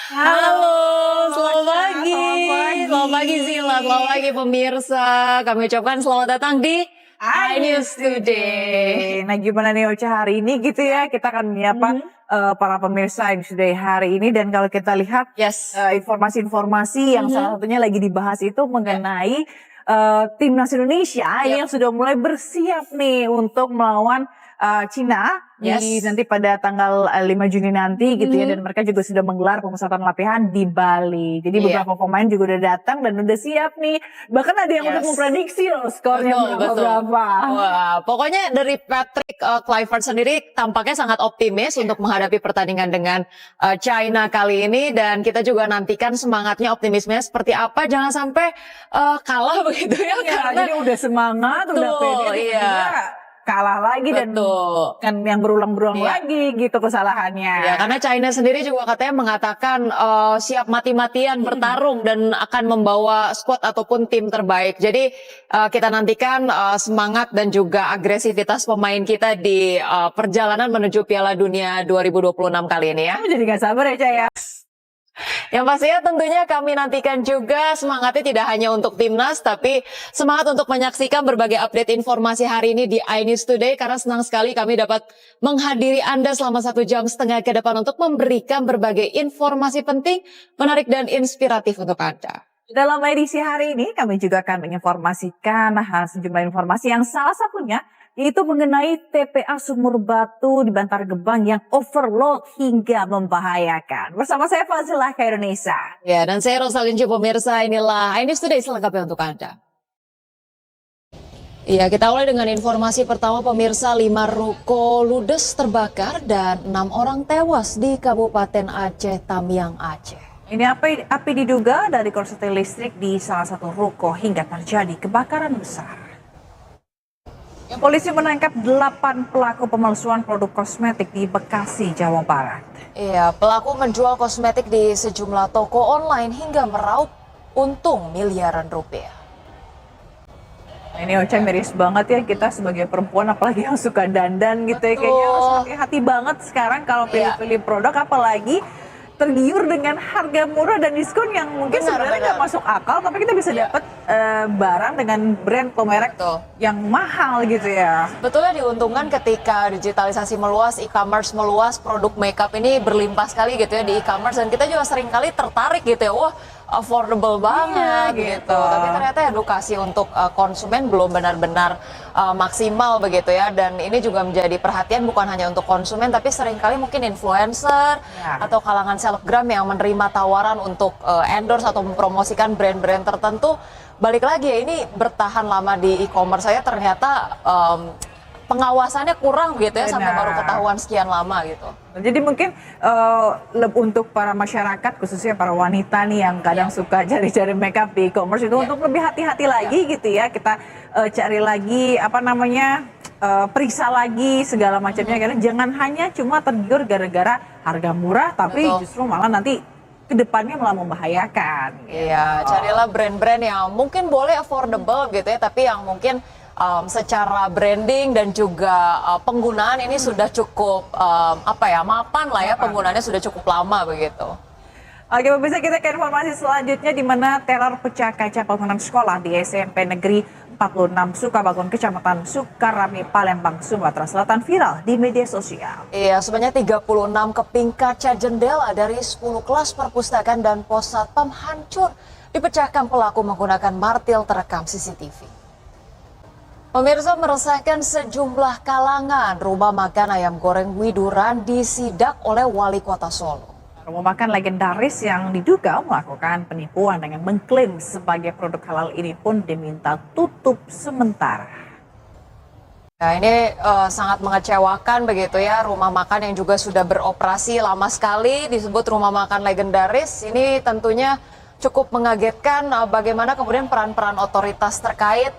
Halo, selamat Ca, pagi. selamat pagi. Selamat pagi Zila, selamat pagi pemirsa. Kami ucapkan selamat datang di iNews Today. Nah, gimana nih Ocha hari ini gitu ya? Kita akan menyapa para pemirsa iNews Today hari ini, dan kalau kita lihat Yes. informasi-informasi yang salah satunya lagi dibahas itu mengenai timnas Indonesia ini yang sudah mulai bersiap nih untuk melawan Cina di nanti pada tanggal 5 Juni nanti gitu ya, dan mereka juga sudah menggelar pemusatan latihan di Bali. Jadi beberapa pemain juga udah datang dan udah siap nih. Bahkan ada yang udah memprediksi loh skornya berapa. Wah, pokoknya dari Patrick Kluivert sendiri tampaknya sangat optimis untuk menghadapi pertandingan dengan China kali ini, dan kita juga nantikan semangatnya, optimismenya seperti apa. Jangan sampai kalah begitu ya, karena jadi udah semangat, udah pede, kalah lagi dan kan yang berulang-ulang lagi gitu kesalahannya. Ya, karena China sendiri juga katanya mengatakan siap mati-matian bertarung dan akan membawa squad ataupun tim terbaik. Jadi kita nantikan semangat dan juga agresivitas pemain kita di perjalanan menuju Piala Dunia 2026 kali ini ya. Kamu jadi gak sabar ya, Caya? Yang pastinya tentunya kami nantikan juga semangatnya tidak hanya untuk timnas, tapi semangat untuk menyaksikan berbagai update informasi hari ini di iNews Today, karena senang sekali kami dapat menghadiri Anda selama 1,5 jam ke depan untuk memberikan berbagai informasi penting, menarik dan inspiratif untuk Anda. Dalam edisi hari ini kami juga akan menginformasikan sejumlah informasi yang salah satunya yaitu mengenai TPA Sumur Batu di Bantar Gebang yang overload hingga membahayakan. Bersama saya Fazilah ke Indonesia. Ya, dan saya Rosalinci pemirsa, inilah iNews Today selengkapnya untuk Anda. Iya, kita mulai dengan informasi pertama pemirsa. 5 ruko ludes terbakar dan 6 orang tewas di Kabupaten Aceh Tamiang, Aceh. Ini api diduga dari korsleting listrik di salah satu ruko hingga terjadi kebakaran besar. Polisi menangkap 8 pelaku pemalsuan produk kosmetik di Bekasi, Jawa Barat. Iya, pelaku menjual kosmetik di sejumlah toko online hingga meraup untung miliaran rupiah. Ini Ocha miris banget ya, kita sebagai perempuan apalagi yang suka dandan gitu ya. Kayaknya harus hati-hati banget sekarang kalau pilih-pilih produk, apalagi tergiur dengan harga murah dan diskon yang mungkin sebenarnya nggak masuk akal, tapi kita bisa dapat barang dengan brand atau merek yang mahal gitu ya. Betulnya diuntungkan ketika digitalisasi meluas, e-commerce meluas, produk makeup ini berlimpah sekali gitu ya di e-commerce, dan kita juga sering kali tertarik gitu ya, wah affordable banget gitu. Tapi ternyata edukasi untuk konsumen belum benar-benar maksimal begitu ya, dan ini juga menjadi perhatian bukan hanya untuk konsumen, tapi seringkali mungkin influencer atau kalangan selebgram yang menerima tawaran untuk endorse atau mempromosikan brand-brand tertentu. Balik lagi ya, ini bertahan lama di e-commerce saya ternyata pengawasannya kurang gitu ya, sampai baru ketahuan sekian lama gitu. Jadi mungkin untuk para masyarakat, khususnya para wanita nih yang kadang suka cari-cari makeup di e-commerce itu untuk lebih hati-hati lagi gitu ya. Kita cari lagi periksa lagi segala macamnya, karena jangan hanya cuma tergiur gara-gara harga murah, tapi justru malah nanti kedepannya malah membahayakan. Iya, carilah brand-brand yang mungkin boleh affordable gitu ya, tapi yang mungkin secara branding dan juga penggunaan ini sudah cukup mapan lah ya, penggunaannya sudah cukup lama begitu. Oke pemirsa, kita ke informasi selanjutnya, di mana teror pecah kaca bangunan sekolah di SMP Negeri 46 Sukabagun, Kecamatan Sukarami, Palembang, Sumatera Selatan viral di media sosial. Iya, sebanyak 36 keping kaca jendela dari 10 kelas perpustakaan dan pos satpam hancur dipecahkan pelaku menggunakan martil terekam CCTV. Pemirsa, meresahkan sejumlah kalangan. Rumah makan ayam goreng Widuran disidak oleh Wali Kota Solo. Rumah makan legendaris yang diduga melakukan penipuan dengan mengklaim sebagai produk halal ini pun diminta tutup sementara. Nah, ini sangat mengecewakan begitu ya, rumah makan yang juga sudah beroperasi lama sekali disebut rumah makan legendaris. Ini tentunya cukup mengagetkan bagaimana kemudian peran-peran otoritas terkait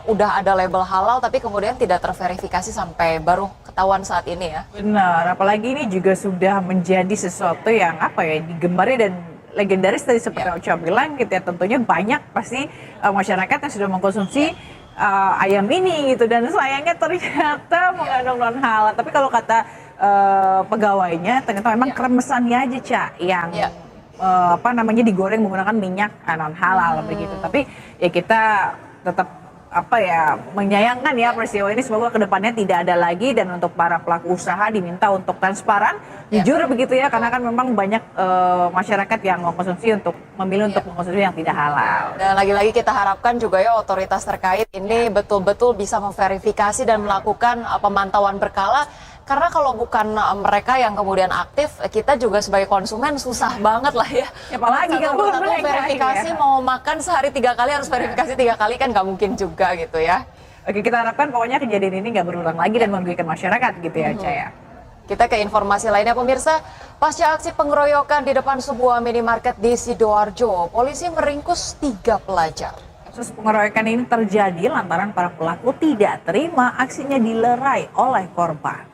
udah ada label halal tapi kemudian tidak terverifikasi sampai baru ketahuan saat ini ya. Benar, apalagi ini juga sudah menjadi sesuatu yang digemari dan legendaris tadi seperti Ocha bilang gitu ya. Tentunya banyak pasti masyarakat yang sudah mengkonsumsi ayam ini gitu, dan sayangnya ternyata mengandung non halal. Tapi kalau kata pegawainya ternyata memang kremesannya aja yang digoreng menggunakan minyak non halal begitu. Tapi ya kita tetap menyayangkan ya peristiwa ini, semoga kedepannya tidak ada lagi, dan untuk para pelaku usaha diminta untuk transparan, jujur begitu ya, karena kan memang banyak masyarakat yang memilih untuk mengkonsumsi yang tidak halal. Dan lagi-lagi kita harapkan juga ya otoritas terkait ini betul-betul bisa memverifikasi dan melakukan pemantauan berkala. Karena kalau bukan mereka yang kemudian aktif, kita juga sebagai konsumen susah banget lah ya. Apalagi kalau verifikasi mau makan sehari 3 kali harus verifikasi 3 kali kan nggak mungkin juga gitu ya. Oke, kita harapkan pokoknya kejadian ini nggak berulang lagi dan merugikan masyarakat gitu ya, Caya. Kita ke informasi lainnya pemirsa, pasca aksi pengeroyokan di depan sebuah minimarket di Sidoarjo, polisi meringkus 3 pelajar. Kasus pengeroyokan ini terjadi lantaran para pelaku tidak terima aksinya dilerai oleh korban.